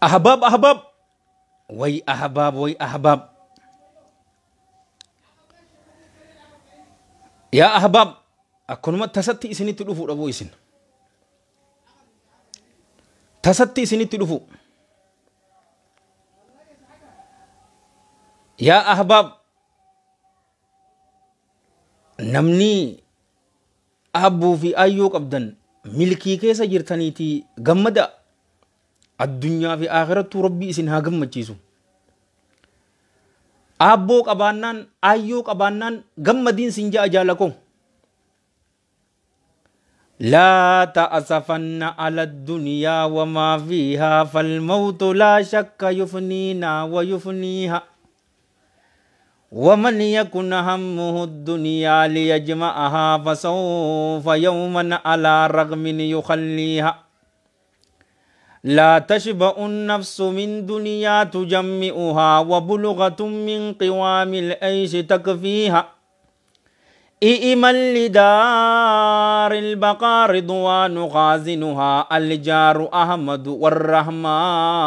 أحباب أحباب وي أحباب وي أحباب يا أحباب أكون ما تستي سني تلوفو أبو إسن تستي سني تلوفو يا أحباب نمني أبو في أيوك أبدن ملكي كيسا جرتنيتي غمدا الدنيا في آخرة ربي إسن هاغم مجيسو أبوك أبانان أيوك أبانان غمدين سنجا أجالكو لا تأسفن على الدنيا وما فيها فالموت لا شك يفنينا ويفنيها ومن يكن همه الدنيا ليجمعها فسوف يوما على رغم يخليها لا تشبع النفس من دنيا تجمعها وبلغة من قوام العيش تكفيها إئما لدار البقاء رضوان خازنها الجار أحمد والرحمن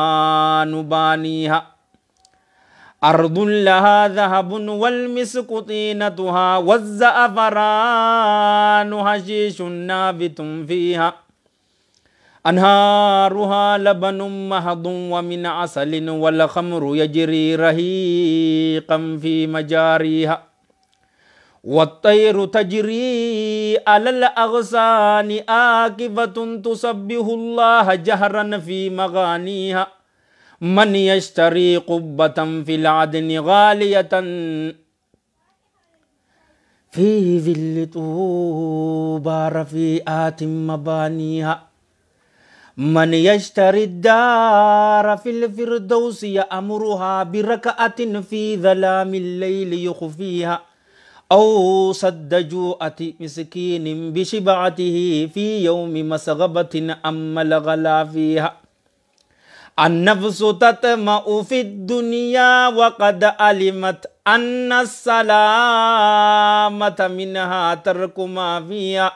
بانيها أرض لها ذهب والمسك طينتها والزعفران هشيش نابت فيها أنهارها لبن مهض ومن عسل والخمر يجري رهيقا في مجاريها والطير تجري على الأغصان آكفة تسبح الله جهرا في مغانيها من يشتري قبة في العدن غالية في ظل طوبى رفيئات مبانيها من يشتري الدار في الفردوس يأمرها بركعة في ظلام الليل يخفيها أو سد جوعة مسكين بشبعته في يوم مسغبة أمل غلا فيها النفس تطمع في الدنيا وقد علمت أن السلامة منها ترك ما فيها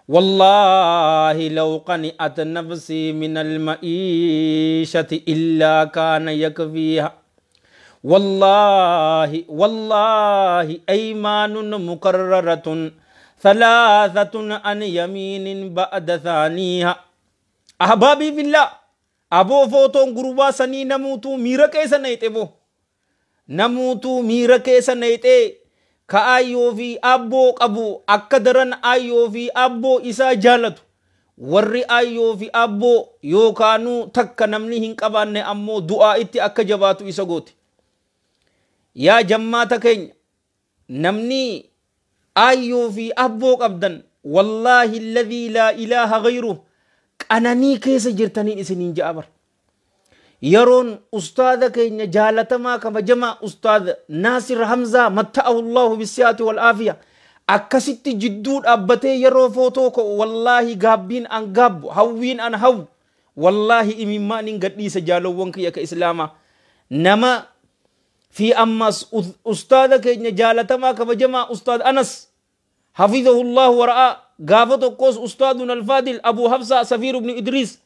والله لو قنئت نفسي من المعيشة إلا كان يكفيها والله والله أيمان مكررة ثلاثة عن يمين بعد ثانيها أحبابي في الله أبو فوتون غروبا سني نموتو ميرا كيسا نيتي نموتو ميرا كيسا نيتي كأيو في أبو أبو أكدرن أيو في أبو إسا جالتو warri ayyoo fi abboo yookaanuu takka namni hin qabaanne ammoo du'aa itti akka jabaatu isa goote. Yaa jammaata keenya namni ayyoo fi abboo qabdan wallaahi alladhii laa ilaaha ghayruhu qananii keessa jirtaniin isiniin ja'a bar. Yeroon ustaada keenya jaalatamaa kabajamaa ustaada Naasir Hamzaa matta'ahu Allahu bisiyaati wal aafiya akkasitti jidduu dhaabbatee yeroo footoo ko wallaahi gaabbiin an gaabbu hawwiin an hawwu wallaahi imimmaan hin gadhiisa jaalowwan kiyya ka islaamaa nama fi ammas ustaada keenya jaalatamaa kabajamaa ustaad Anas hafidhahu Allahu wara'aa gaafa tokkos ustaadun alfaadil Abu Hafsa Safiir ibn Idris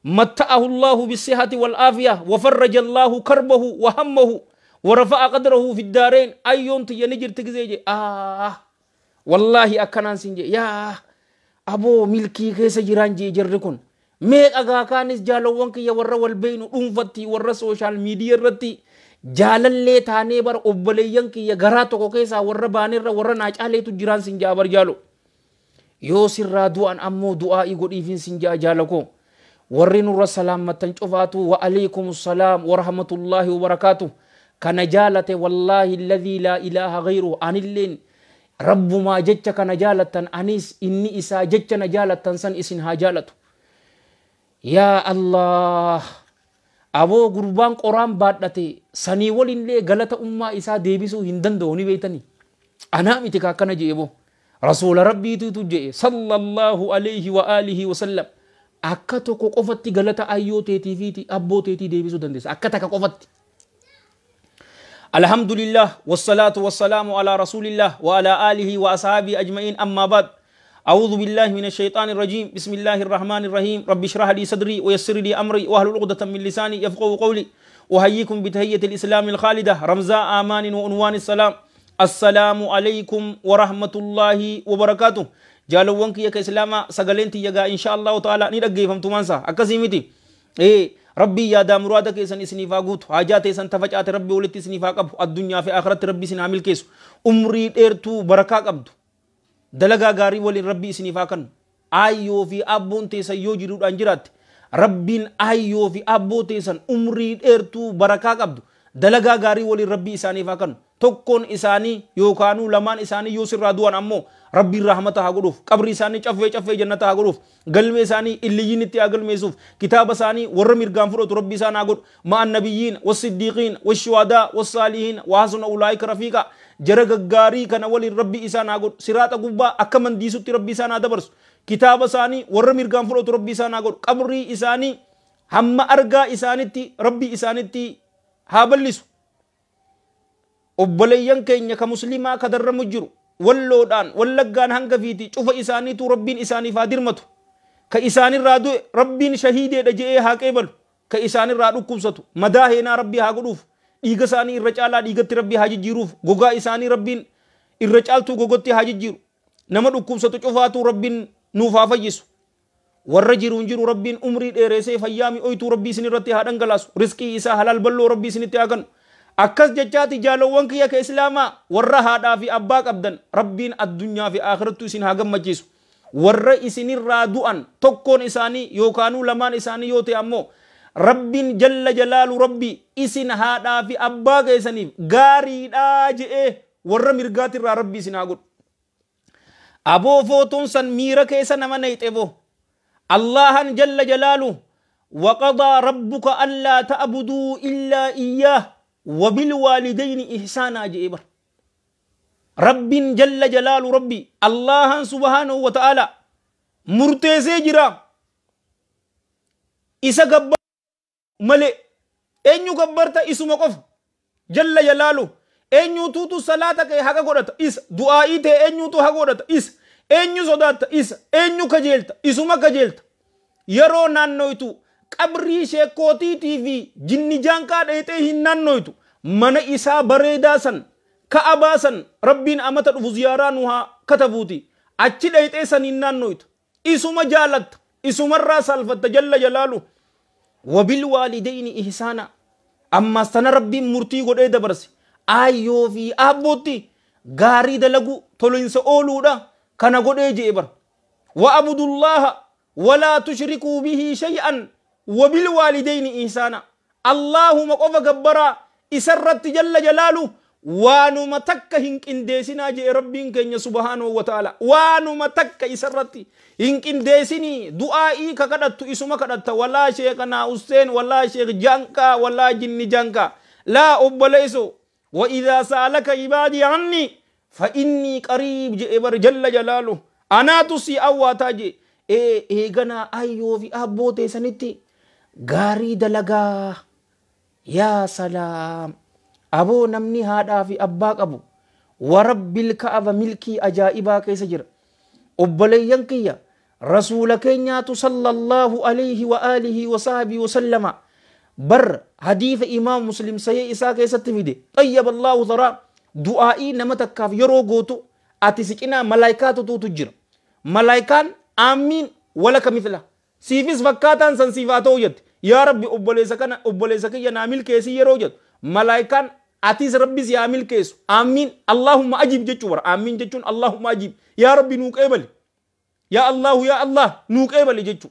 matta'ahu Allahu bisihati wal aafiya wafarraja Allahu karbahu wa hammahu ورفع قدره في الدارين أيون تيجي تجزي والله أكنان سنجي يا أبو ملكي كيس جيرانجي جركون ميك أغا كانس جالوان كي يورا والبين أنفتي ورا سوشال ميديا رتي جالن لي تاني بار أبليان كي يغراتو كو كيسا ورا بانير ورا ناج علي تو جيران سنجا بار جالو يو سر دوان أمو دعائي قد إفين سنجا جالكو ورين الرسلام متنشوفاتو وعليكم السلام ورحمة الله وبركاته كان جالته والله الذي لا إله غيره عن اللين رب ما جتك كان جالة أنيس إني إسا جتك نجالة سن إسن هاجالته يا الله أبو قربان قرآن بادته سني ولين لي غلطة أمة إسا ديبسو هندن دوني بيتني أنا متكا كان جيبو رسول ربي تجي صلى الله عليه وآله وسلم أكتو قفتي غلطة أيو تيتي فيتي أبو تيتي ديبسو دندس أكتك قفتي الحمد لله والصلاة والسلام على رسول الله وعلى آله وأصحابه أجمعين أما بعد أعوذ بالله من الشيطان الرجيم بسم الله الرحمن الرحيم رب اشرح لي صدري ويسر لي أمري واحلل عقدة من لساني يفقهوا قولي أحييكم بتحية الإسلام الخالدة رمزاء آمان وعنوان السلام السلام عليكم ورحمة الله وبركاته جالوان كي كإسلاما سغلنتي يغا إن شاء الله تعالى ندقى فهمتو منسا أكسيمتي ربي يا دا مرادك إسان إسنفا قوت حاجات إسان تفجأت ربي ولت إسنفا قبو الدنيا في آخرت ربي سن عمل كيسو أمري إرتو بركا قبدو دلقا غاري ولي ربي إسنفا كن آيو في أبون تيسا يوجرود أنجرات ربين آيو في أبو تيسان أمري إرتو بركا قبدو دلقا غاري ولي ربي إسنفا كن tokkoon isaanii yookaanuu lamaan isaanii yoo sirraa du'an ammoo rabbiin rahmata haa godhuuf qabri isaanii caffee jannata haa godhuuf galmee isaanii illiyyiinitti haa galmeessuuf kitaaba isaanii warra mirgaan fudhatu rabbi isaan haa godhu ma'an nabiyyiin wasiddiiqiin washuhadaa wasaalihiin waasuna ulaa'ika rafiiqa jara gaggaarii kana waliin rabbi isaan haa godhu siraata gubbaa akka mandiisutti rabbi isaan haa dabarsu kitaaba isaanii warra mirgaan fudhatu rabbi isaan haa godhu qabrii isaanii hamma argaa isaanitti rabbi isaanitti haa bal'isu obboleeyyan keenya ka muslimaa ka darramu jiru walloodhaan wallaggaan hanga fiiti cufa isaaniitu rabbiin isaaniif haa dirmatu ka isaanirraa du'e rabbiin shahiideedha je'ee haa qeebalu ka isaanirraa dhukkubsatu madaa heenaa rabbii haa godhuuf dhiiga isaanii irra caalaa dhiigatti rabbii haa jijjiiruuf gogaa isaanii rabbiin irra caaltuu gogotti haa jijjiiru nama dhukkubsatu cufaatu rabbiin nuuf haa fayyisu warra jiruun jiru rabbiin umrii dheeresee fayyaami oytuu rabbii isinirratti haa dhangalaasu rizqii isaa halaal balloo rabbii isinitti haa kennu akkas jechaati jaalowwan kiyya ka islaamaa warra haadhaa fi abbaa qabdan rabbiin addunyaa fi akhirattu isin haa gammachiisu warra isinirraa du'an tokkoon isaanii yookaanuu lamaan isaanii yoo ta'e ammoo rabbiin jalla jalaalu rabbi isin haadhaa fi abbaa keessaniif gaariidhaa je'ee warra mirgaatirraa rabbi isin haa godhu aboo footoon san miira keessa nama nayxebo allahan jalla jalaalu وقضى ربك ألا تعبدوا إلا إياه وبالوالدين إحسانا جئبر رب جل جلال ربي الله سبحانه وتعالى مرتزي جرا إسا قبر ملئ أنيو قبرت إسو مقف جل جلاله أنيو توتو صلاتك حقا قرأت إس دعائي أنيو تو حقا قرأت إس أنيو صدات إس أنيو كجلت إسو ما كجلت يرو نانويتو qabrii sheekootiitii fi jinni jaankaa dheetee hin naannoytu mana isaa bareedaa san ka'abaa san rabbiin amata dhufu ziyaaraa nu haa katabuuti achi dheetee san hin naannoytu isuma jaalatta isumarraa salfatta jalla jalaalu wabil waalidayni ihsaana ammas tana rabbiin murtii godhee dabarse aayyoo fi aabbootti gaarii dalagu tolinsa ooluudha kana godhee jee bar wa abudullaha walaa tushrikuu bihi shay'an وبالوالدين إحسانا اللهم قف جبرا إسرت جل جلاله وانو متك هنك إنديسنا جي ربين كن سبحانه وتعالى وانو متك إسرت هنك إنديسني دعائي كقدت إسما كقدت ولا شيخنا حسين ولا شيخ جانكا ولا جن جانكا لا أبليسو وإذا سألك عبادي عني فإني قريب جل جلاله أنا تسي أواتاجي إيغنا أيو في أبوتي سنتي gaarii dalagaa yaa salaam aboo namni haadhaa fi abbaa qabu warabbil ka'aba milkii ajaa'ibaa keessa jira obboleeyyan kiyya rasuula keenyaatu sallallahu alayhi wa alihi wa sahbihi wa sallama bar hadiisa imaam muslim sayee isaa keessatti fide xayyaba allahu taraa du'aa'ii nama takkaaf yeroo gootu ati siqinaa malaayikaatutu jira malaayikaan aamiin walaka mithla siifis fakkaataan san siifaa ta'uu jette yaa rabbi obboleessa kiyya naa milkeessii yeroo jedhu malaayikaan atis rabbis yaa milkeessu aamiin allahumma ajib jechuu bara aamiin jechuun allahumma ajib yaa rabbi nuu qeebali yaa allahu yaa allah nuu qeebali jechuu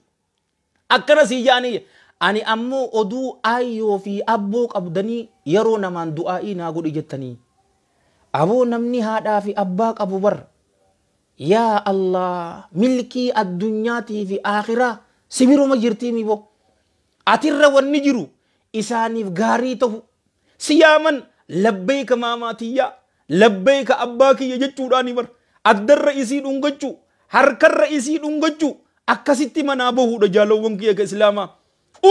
akkana sii jaaniyya ani ammoo oduu aayyoo fi abboo qabdanii yeroo namaan du'aa'ii naa godhi jettanii aboo namni haadhaa fi abbaa qabu bar yaa allah milkii addunyaatii fi aakhiraa sibiruma jirtii mibo atirra wanni jiru isaaniif gaarii ta'u siyaaman labbayka maamaatiyyaa labbayka abbaa kiyya jechuudhaani bar addarra isii dhungachuu harkarra isii dhungachuu akkasitti manaa bahuudha jaalawwan kiyya ka islaamaa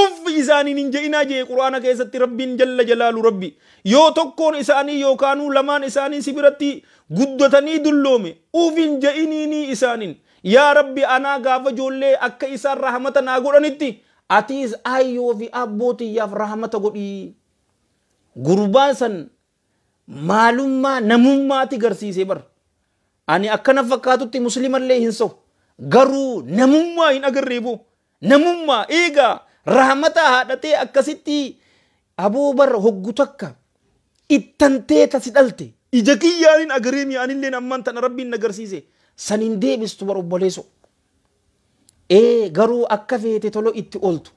uffi isaaniin hin je'inaa jee quraana keessatti rabbiin jalla jalaalu rabbi yoo tokkoon isaanii yookaanuu lamaan isaanii sibiratti guddatanii dulloome uffin je'iniinii isaaniin yaa rabbi anaa gaafa ijoollee akka isaan rahmata naa godhanitti atiis ayyoo fi abbootiyyaaf rahmata godhii. Gurbaan san maalummaa namummaati garsiisee bar. Ani akkana fakkaatutti muslimallee hin sa'u garuu namummaa hin agarreebu. Namummaa eegaa rahmata haadhatee akkasitti aboo bar hoggu takka ittantee tasi dhalte ija kiyyaanin agareemi anilleen amman tana rabbiin nagarsiise sanin deebistu bar obboleeso. Garuu akka feete tolo itti oltu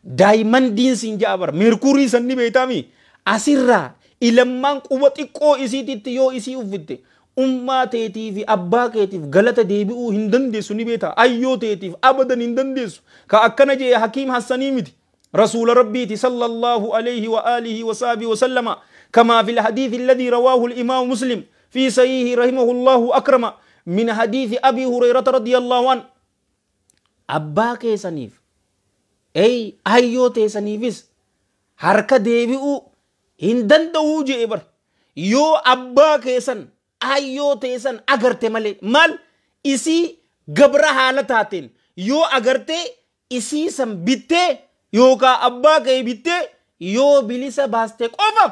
daa'iman diinsiin ja'a bar meerkuurii sanni beektaami asirraa ilammaan quba xiqqoo isiititti yoo isii uffitte ummaa teetii fi abbaa keetiif galata deebi'uu hin dandeessu ni beekta. Ayyoo teetiif abadan hin dandeessu. Ka akkana jee Hakiim Hassanii miti رسول ربي صلى الله عليه وآله وصحبه وسلم كما في الحديث الذي رواه الإمام مسلم في صحيح رحمه الله أكرم من حديث أبي هريرة رضي الله عنه أبا كيسانيف أيو تيسانيفس حركة ديبئو هندن دو جيبر يو أبا كيسان أيو تيسان أغرت مال إسي قبر حالتاتين يو أغرت إسي سنبت yookaan abbaa kee bittee yoo bilisa baaste qofa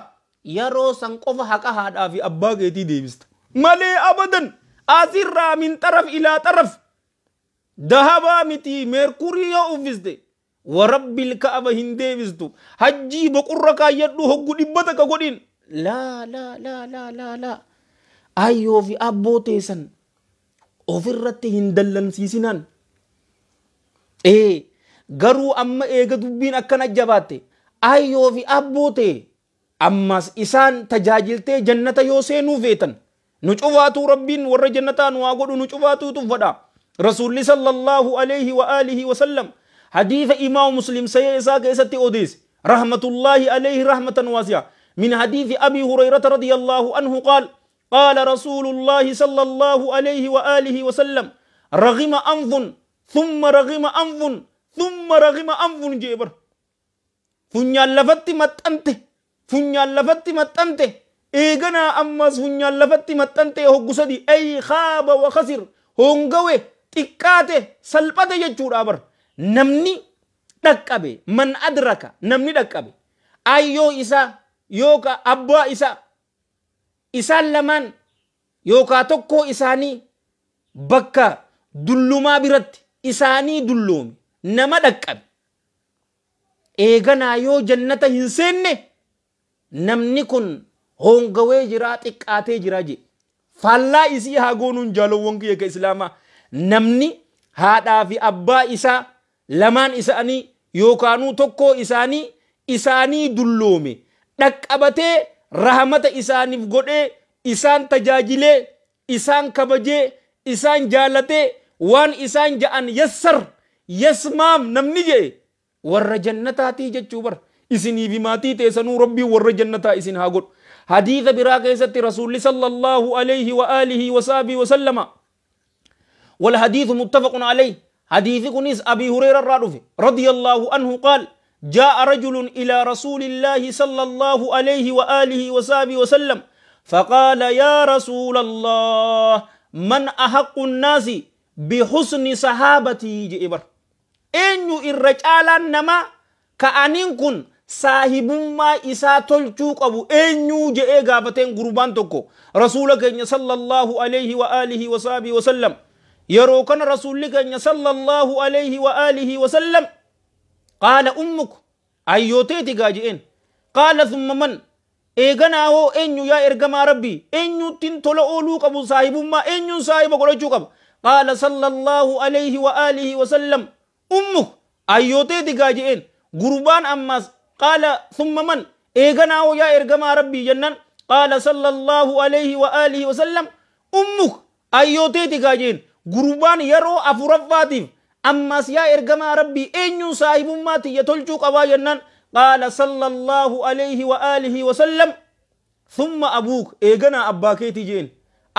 yeroo san qofa haqa haadhaa fi abbaa keetii deebista malee abadan asirraa min xaraf ilaa xaraf dahabaa miti meerkurii yoo uffiste warabbil ka'aba hin deebistu hajjii boqurra kaayyadhu hoggu dhibbata ka godhin laa ayyoo fi abboo teessan ofirratti hin dallansiisinaan. Garuu amma eega dubbiin akkana jabaatte ayyoo fi abboote ammas isaan tajaajiltee jannata yoo seenuu feetan nu cufaatu rabbiin warra jannataa nu haa godhu nu cufaatuutu fadha. Rasuulli sallallahu alayhi wa alihi wa sallam hadiisa imaam muslim sayee isaa keessatti odeesse rahmatullahi alayhi rahmatan waasi'a min hadiisi abi hurayrata radiyallahu anhu qaala rasuulullahi sallallahu alayhi wa alihi wa sallam raghima anfun thumma raghima anfun ثم رغم أنف جبر فنيا لفت متنته إيغنا أمس فنيا لفت متنته هو قصدي أي خاب وخسر هونغوي تكاته سلبته يجور أبر نمني دكابي من أدرك نمني دكابي أيو إسا يوكا أبوا إسا لمن يوكا توكو إساني بكا دلما برت إساني دلومي nama dhaqqabe eeganaa yoo jannata hin seenne namni kun hongawee jiraa xiqqaatee jiraa je faallaa isii haa goonuun jaalowwan kiyya ka islaamaa namni haadhaa fi abbaa isaa lamaan isaanii yookaanuu tokkoo isaanii dulloome dhaqqabatee rahmata isaaniif godhee isaan tajaajilee isaan kabajee isaan jaalatee waan isaan ja'an yassar yasmaam namni jee warra jannataatii jechuu bar isinii fi maatii teessanuu rabbii warra jannataa isin haa godhu. Hadiisa biraa keessatti rasuulli sallallahu alayhi wa alihi wa sahbihi wa sallama wal hadiisu muttafaqun alayhi hadiisi kunis abii hureyra irraa dhufe radiyallahu anhu qaal jaa'a rajulun ilaa rasuulillahi sallallahu alayhi wa alihi wa sahbihi wa sallam فقال يا رسول الله من أحق الناس بحسن صحابتي جئبر eenyu irra caalaan nama ka'aniin kun saahibummaa isaa tolchuu qabu eenyu je'ee gaafateen gurbaan tokko rasuula keenya sallallahu alayhi wa alihi wa sahbihi wa sallam yeroo kana rasuulli keenya sallallahu alayhi wa alihi wa sallam qaala ummuk ayyooteeti gaaji'een qaala thumma man eeganaa hoo eenyu yaa ergamaa rabbii eenyuttiin tola ooluu qabu saahibummaa eenyuun saahiba godhachuu qaba qaala sallallahu alayhi wa alihi wa sallam ummuk ayyooteeti gaaji'een gurbaan ammas qaala thumma man eeganaa hoo yaa ergamaa rabbii jennan qaala sallallahu alayhi wa alihi wa sallam ummuk ayyooteeti gaaji'een gurbaan yeroo afuraffaatiif ammas yaa ergamaa rabbii eenyuun saahibummaa tiyya tolchuu qabaa jennan qaala sallallahu alayhi wa alihi wa sallam thumma abuuk eeganaa abbaa keetii jeen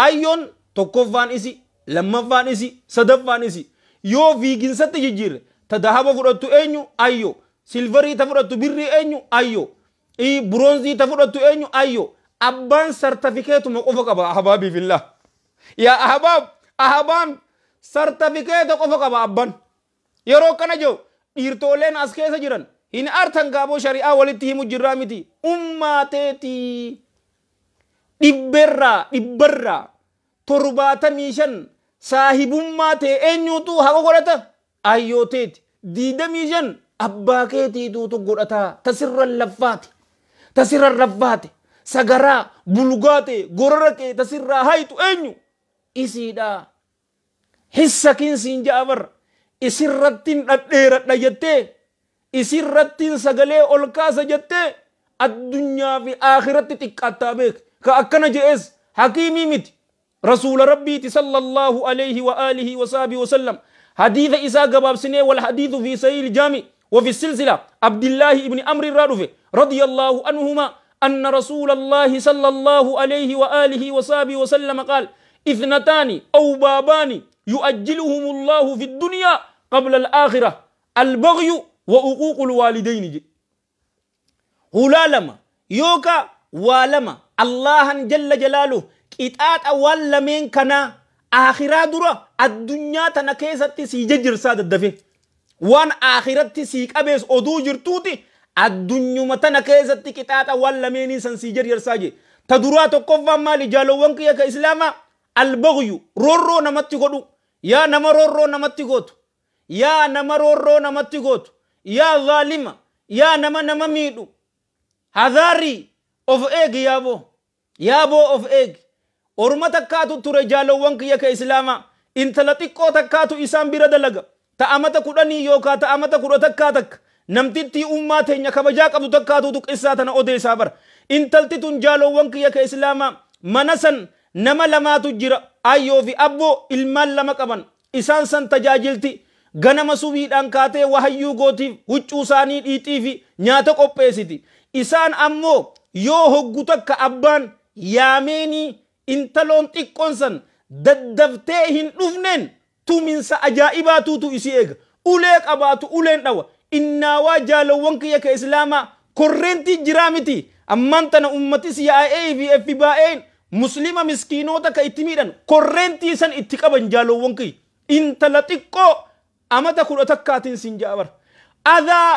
ayyoon tokkoffaan isi lammaffaan isi sadaffaan isi yoo fiiginsatti jijjiirre ta dahaba fudhattu eenyu ayyo silvarii ta fudhattu birrii eenyu ayyo buroonzii ta fudhattu eenyu ayyo abbaan sartifikeetuma qofa qaba ahbaabii fillah yaa ahbaab sartifikeeta qofa qaba abban. Yeroo kana jiru dhiirtoleen as keessa jiran hin artan gaaboo shari'aa walitti himu jirraa miti. Ummaateetii dhibbarraa 75 saahibummaa ta'e eenyuutu haqa godhata? Ayyooteeti. 25 abbaa keetiituutu godhata. Tasirran laffaate sagaraa bulgaate gorora kee tasirraa haytu eenyu? Isiidha. Hissa kinsiin ja'abar isirrattiin dhadheeradha jettee isirrattiin sagalee ol kaasa jettee addunyaa fi akhiratti xiqqaattaa beek. Ka akkana je'es hakiimii miti. رسول ربي صلى الله عليه وآله وصحبه وسلم حديث إساء قباب سنة والحديث في سيل الجامع وفي السلسلة عبد الله بن عمرو الرادفي رضي الله عنهما أن رسول الله صلى الله عليه وآله وصحبه وسلم قال اثنتان أو بابان يؤجلهم الله في الدنيا قبل الآخرة البغي وعقوق الوالدين. هلالما يوكا والما الله جل جلاله qixaaxa waan lameen kana akhiraa dura addunyaa tana keessatti si jajjirsaa daddafe waan akhiratti si qabees oduu jirtuuti addunyuma tana keessatti qixaaxa waan lameenii san si jajjirsaa je ta duraa tokkoffaan maali jaalowwan kiyya ka islaamaa albagyu roorroo namatti godhu yaa nama roorroo namatti gootu yaa nama roorroo namatti gootu yaa zaalima yaa nama miidhu hadaarii of eegi yaaboo of eegi. Orma takkaatu ture jaalowwan kiyya ka islaamaa intala xiqqoo takkaatu isaan bira dalaga ta'amata 10 yookaan ta'amata 10 takka namtittii ummaa teenya kabajaa qabdu takkaatu tuqissaa tana odeessaa bara intalti tun jaalowwan kiyya ka islaamaa mana san nama lamaatu jira ayyoo fi abboo ilmaan lama qaban isaan san tajaajilti ganama subiidhaan kaatee wahayyuu gootiif huccuu isaanii dhiitii fi nyaata qopheessiti isaan ammoo yoo hoggu takka abbaan yaameenii intaloon xiqqoon san daddaftee hin dhufneen tuminsa ajaa'ibaatuutu isi eega ulee qabaatu uleen dhawa innaawaa jaalowwan kiyya ka islaamaa korreentii jiraa miti ammaan tana ummatis yaa'ee fi effi baa'een muslima miskiinoota ka itti miidhan korreentii san itti qaban jaalowwan kiyya intala xiqqoo amata 10 takkaatiin sin jaabar adaa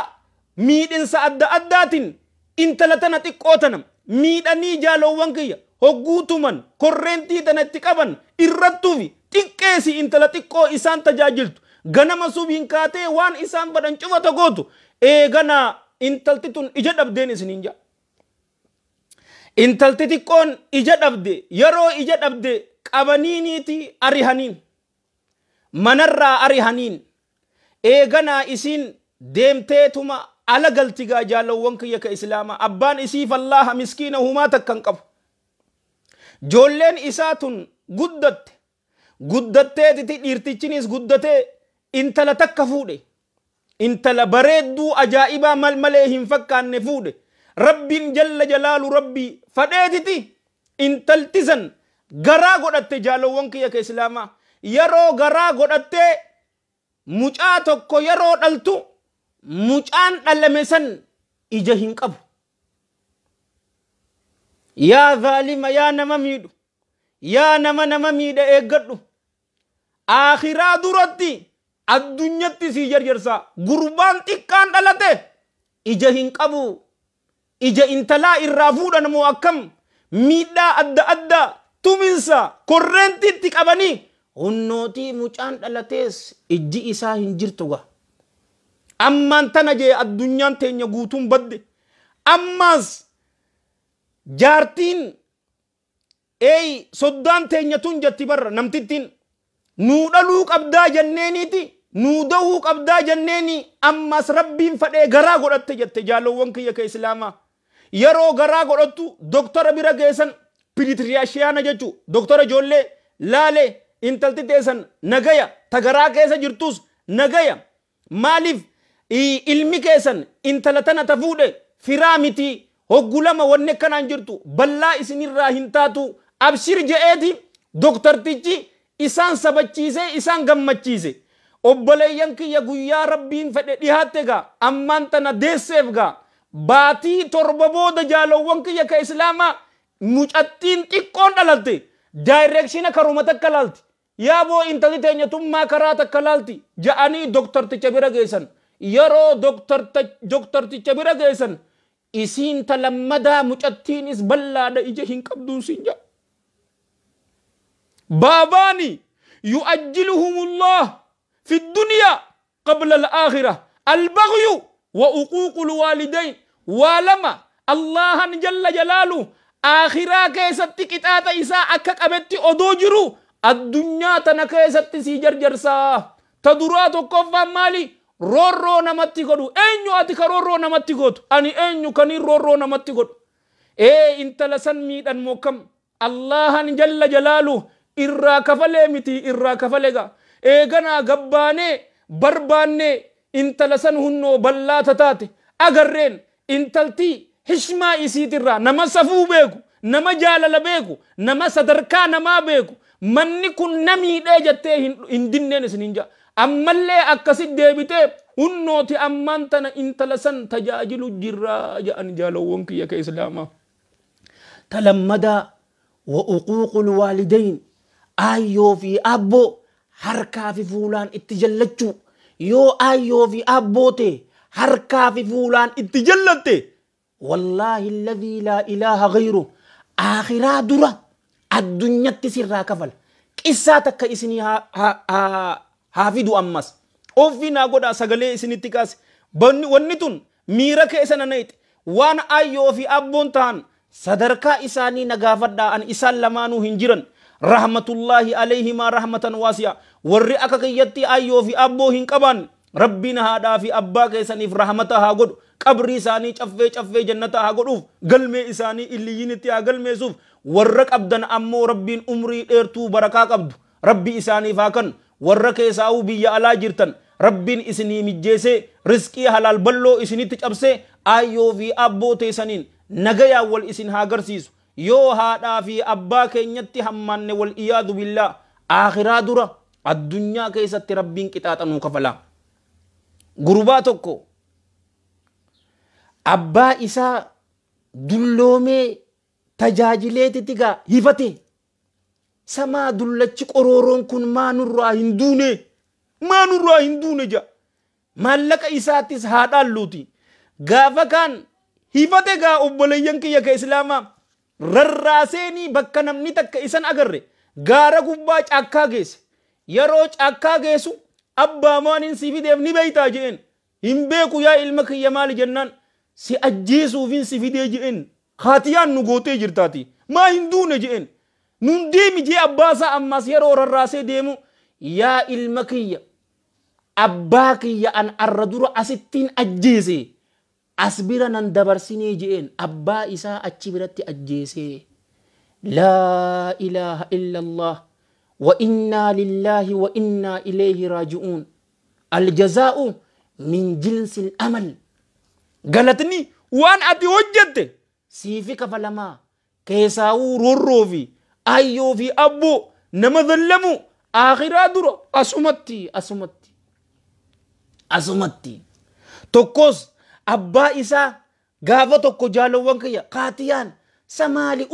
miidhinsa adda addaatiin intala tana xiqqoo tana miidhanii jaalowwan kiyya hogguutuman korreentii tanatti qaban irrattuufi xiqqeesi intala xiqqoo isaan tajaajiltu ganama subiin kaatee waan isaan badhan cufata gootu eegana intalti tun ija dhabdeen isiniin jaa intalti xiqqoon ija dhabde yeroo ija dhabde qabaniiniiti arihaniin manarraa arihaniin eegana isiin deemteetuma ala galtigaa jaalowwan kiyya ka islaamaa abbaan isiif allaha miskiina humaa takkan qabu joolleen isaa tun guddatteetiti dhiirtichinis guddatee intala takka fuudhe intala bareedduu ajaa'ibaa malee hin fakkaanne fuudhe rabbiin jalla jalaalu rabbii fadheetiti intalti san garaa godhatte jaalowwan kiyya ka islaamaa yeroo garaa godhattee mucaa tokko yeroo dhaltu mucaan dhalame san ija hin qabu. Yaa zaalima yaa nama miidhu yaa nama miidha eeggadhu akhiraa duratti addunyatti si jarjarsaa gurbaan xiqqaan dhalate ija hin qabu ija intalaa irraa fuudhan moo akkam miidhaa adda addaa tuminsa korreentitti qabanii hunnootii mucaan dhalatees ijji isaa hin jirtuga ammaan tana jee addunyaan teenya guutuun badde ammaas jaartiin soddaan teenya tun jetti barra namtittiin nuu dhaluu qabdaa jenneeniiti nuu dahuu qabdaa jenneeni ammas rabbiin fadhee garaa godhatte jette jaalowwan kiyya ka islaamaa yeroo garaa godhattu doktora bira geessan pediatriciana jechu doktora ijoollee laale intalti teessan nagaya ta garaa keessa jirtus nagaya maaliif ilmi keessan intala tana ta fuudhe firaa miti hoggulama wanne kanaan jirtu ballaa isinirraa hin taatu abshir je'eeti doktortichi isaan sabachiise isaan gammachiise obboleeyyan kiyya guyyaa rabbiin fedhe dhihaatte gaa ammaan tana deesseef gaa baatii 7 booda jaalowwan kiyya ka islaamaa mucattiin xiqqoon dhalatte daayireekshina karuma takka laalti yaa boo intalli teenya tummaa karaa takka laalti ja'anii doktorticha bira geessan. Yeroo doktorticha bira geessan isiin ta lammadaa mucattiinis ballaadha ija hin qabduun siin jedha. Baabaani yu'ajjiluhumullah fi dunya qabla al-aakhirah al-baghyu wa uquuqul waalidayn. Waa lama Allahan jalla jalaalu aakhiraa keessatti qixaaxa isaa akka qabetti odoo jiru addunyaa tana keessatti sii jarjarsaa. Ta duraa tokkoffaan maali? Roorroo namatti godhu. Eenyu ati ka roorroo namatti godhu? Ani eenyu kanii roorroo namatti godhu? Intala san miidhan mokkam Allahan jalla jalaalu irraa kafalee miti irraa kafalee ga. Eeganaa gabbaanee barbaannee intala san hunnoo ballaata taate agarreen intaltii hishmaa isiitirraa nama safuu beeku, nama jaalala beeku, nama sadarkaa namaa beeku. Manni kun namiidhee jettee hin dinneen isinin ja'a. Ammallee akkasit deebitee hunnooti ammaan tana intala san tajaajilu jirraa ja'an jaalawwan kiyya ka islaamaa. Talammadaa wa uquuqul waalidayn. Aayyoo fi abboo harkaa fi fuulaan itti jallachuu. Yoo aayyoo fi abboo ta'e harkaa fi fuulaan itti jallatte wallaahi alladhii laa ilaaha ghayru aakhiraa dura addunyatti sirraa kafala. Qissaa takka isinii haafidu ammas ofii naa godhaa sagalee isinitti kaase. Wanni tun miira keessa nanayte waan aayyoo fi abboon ta'an sadarkaa isaanii nagaafadhaa an isaan lamaanuu hin jiran. Rahmatullahi alayhima rahmatan wasi'a. Warri akka kiyyatti aayyoo fi abboo hin qaban rabbiin haadhaa fi abbaa keessaniif rahmata haa godhu. Qabrii isaanii caffee jannata haa godhuuf. Galmee isaanii illiyyiinitti haa galmeessuuf. Warra qabdan ammoo rabbiin umrii dheertuu barakaa qabdu rabbi isaaniif haa kennu. Warra keessaa'uu biyya alaa jirtan rabbiin isinii mijjeesee rizqii halaal balloo isinitti cabsee aayyoo fi abboo teessaniin nagayaa wal isin haa agarsiisu. Yoo haadhaa fi abbaa keenyatti hammaanne wal iyaadu billaa aakhiraa dura addunyaa keessatti rabbiin qixaaxa nuu kafalaa. Gurbaa tokko abbaa isaa dulloomee tajaajileetitti gaa hifate. Samaa dullachi qorooroon kun maanurraa hin duune ja. Maallaqa isaattis haadhaan luuti. Gaafa kaan hifate gaa obboleeyyan kiyya ka islaamaa. Rarraaseenii bakka namni takka isan agarre gaara gubbaa caakkaa geesse. Yeroo caakkaa geessu abbaa maaniin si fideef ni beeytaa je'en. Hin beeku yaa ilma kiyya maali jennaan si ajjeesuufin si fidee je'en. Haatiyaan nu gootee jirtaati. Maa hin duune je'en. Nun deemi jee abbaasaa ammas yeroo rarraasee deemu yaa ilma kiyya abbaa kiyya an arra dura asittiin ajjeese. Asbira nan dabarsinee je'en abbaa isaa achi biratti ajjeesee. Laa ilaaha illallah wa innaa lillaahi wa innaa ilayhi raaji'uun. Aljazaa'u min jinsil amal. Galatni waan ati hojjette siifi kafalamaa. Keessaawuu roorroo fi aayyoo fi abboo nama zallamu aakhiraa dura asumatti. Tokkos abbaa isaa gaafa tokko jaalawwan kiyya kaatiyaan samaali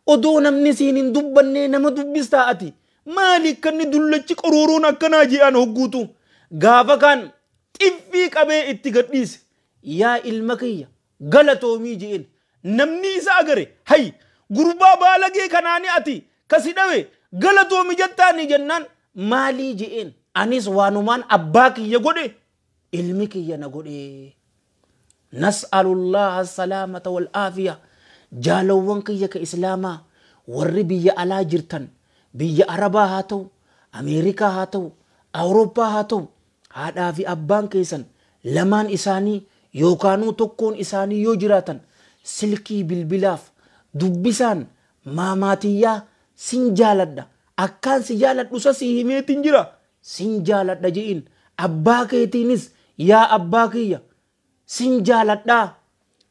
odoo namni siin hin dubbannee nama dubbistaa ati maali kanni dullachi qorooroon akkanaa je'an hogguutu. Gaafa kaan xiffii qabee itti gadhiise. Yaa ilma kiyya galatoomii je'en namni isa agare hay gurbaa baalagee kanaani ati kasi dhawe galatoomi jettaani jennaan maalii je'en anis waanumaan abbaa kiyya godhe ilmi kiyya na godhe. Nas'alullaha salaamata wal aafiya. Jaalawwan kiyya ka islaamaa warri biyya alaa jirtan biyya arabaa haa ta'u ameerikaa haa ta'u awurooppaa haa ta'u haadhaa fi abbaan keessan lamaan isaanii yookaanuu tokkoon isaanii yoo jiraatan silkii bilbilaaf dubbisaan maamaatiyyaa sin jaaladha akkaan si jaaladhu sasii himeetiin jira sin jaaladha je'in abbaa keetiinis yaa abbaa kiyya sin jaaladhaa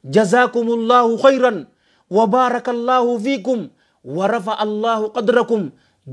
jazakumullahu khayran wa barakallahu fiikum wa rafa allahu qadrakum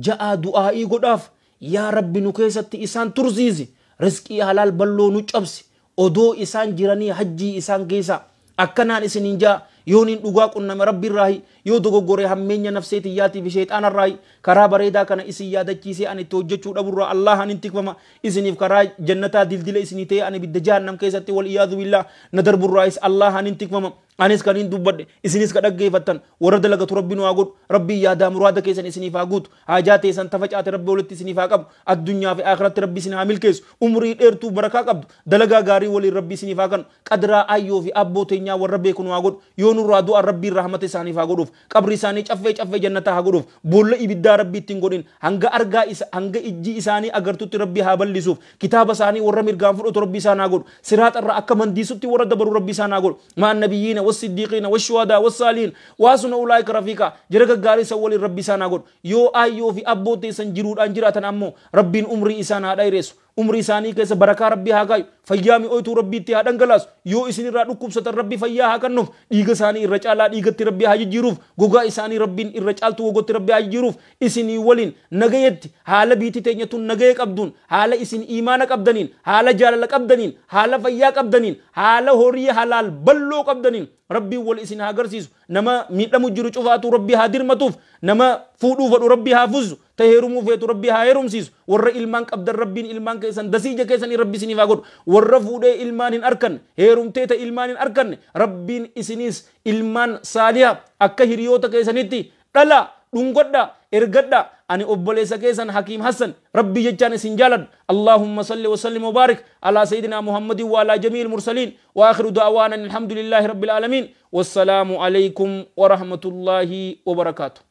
ja'a du'aa'ii godhaaf yaa rabbi nu keessatti isaan tursiisi rizqii halaal balloo nu cabsi odoo isaan jiranii hajjii isaan keessa akkanaan isinin jaa yooniin dhugaa qunname rabbi irraahi yoo dogoggore hammeenya nafseetiyyaati fi sheexaana irraahi karaa bareedaa kana isin yaadachiisee ani itti hojjechuu dhaburraa Allah anin tikfama isiniif karaa jannataa dildila isinii ta'e ani bidda jahannam keessatti wal iyaadhu billah na darburraayis Allah anin tikfama anis kanin dubbadhe isinis ka dhaggeeffattan warra dalagatu rabbi nu haa godhu rabbi yaadaa muraada keessan isiniif haa guutu haajaa teessan tafacaate rabbi walitti isiniif haa qabu addunyaa fi akhiratti rabbi isin haa milkeessu umrii dheertuu barakaa qabdu dalagaa gaarii waliin rabbi isiniif haa kennu qadraa ayyoo fi abboo teenyaa warra beeku nu haa godhu yoo nurraa du'an rabbiin rahmata isaaniif haa godhuuf qabri isaanii caffee jannataa haa godhuuf boolla ibiddaa rabbi ittiin godhin hanga argaa isa hanga ijji isaanii agartutti rabbi haa bal'isuuf kitaaba isaanii warra mirgaan fudhatu rabbi isaan haa godhu siraaxarra akka mandiisutti warra dabaru rabbi isaan haa godhu ma'an nabiyyiina والصديقين والشهداء والصالحين وحسن أولئك رفيقا جرك غاري سوال ربي سانا غود يو ايو في ابوتي سن جيرود انجراتن امو ربين عمري اسانا دايرس umri isaanii keessa barakaa rabbii haa kaayu fayyaami oytuu rabbii itti haa dhangalaasu yoo isin irraa dhukkubsatan rabbi fayyaa haa kennuuf dhiiga isaanii irra caalaa dhiigatti rabbii haa jijjiiruuf gogaa isaanii rabbiin irra caaltu gogotti rabbii haa jijjiiruuf isinii waliin nagayetti haala biitii teenyatuun nagayee qabduun haala isin iimaana qabdaniin haala jaalala qabdaniin haala fayyaa qabdaniin haala horii halaal balloo qabdaniin rabbiin wal isin haa agarsiisu nama miidhamu jiru cufaatu rabbii haa dirmatuuf nama fuudhuu fedhu rabbii haa fuzu taheerumuu feetu rabbii haa heerumsiisu warra ilmaan qabdan rabbiin ilmaan keessan dasiija keessanii rabbi isiniif haa godhu warra fuudhee ilmaan hin arkanne heerumtee ta ilmaan hin arkanne rabbiin isinis ilmaan saalihaa akka hiriyoota keessanitti dhala dhungodha ergadha ani obboleessa keessan hakiim hassan rabbi jechaan isin jaaladhu allahumma salli wa sallim wa barik ala sayyidina muhammadin wa ala jamiil mursaliin wa akhiru da'wana alhamdulillahi rabbil alamin wassalamu alaykum wa rahmatullahi wa barakatuh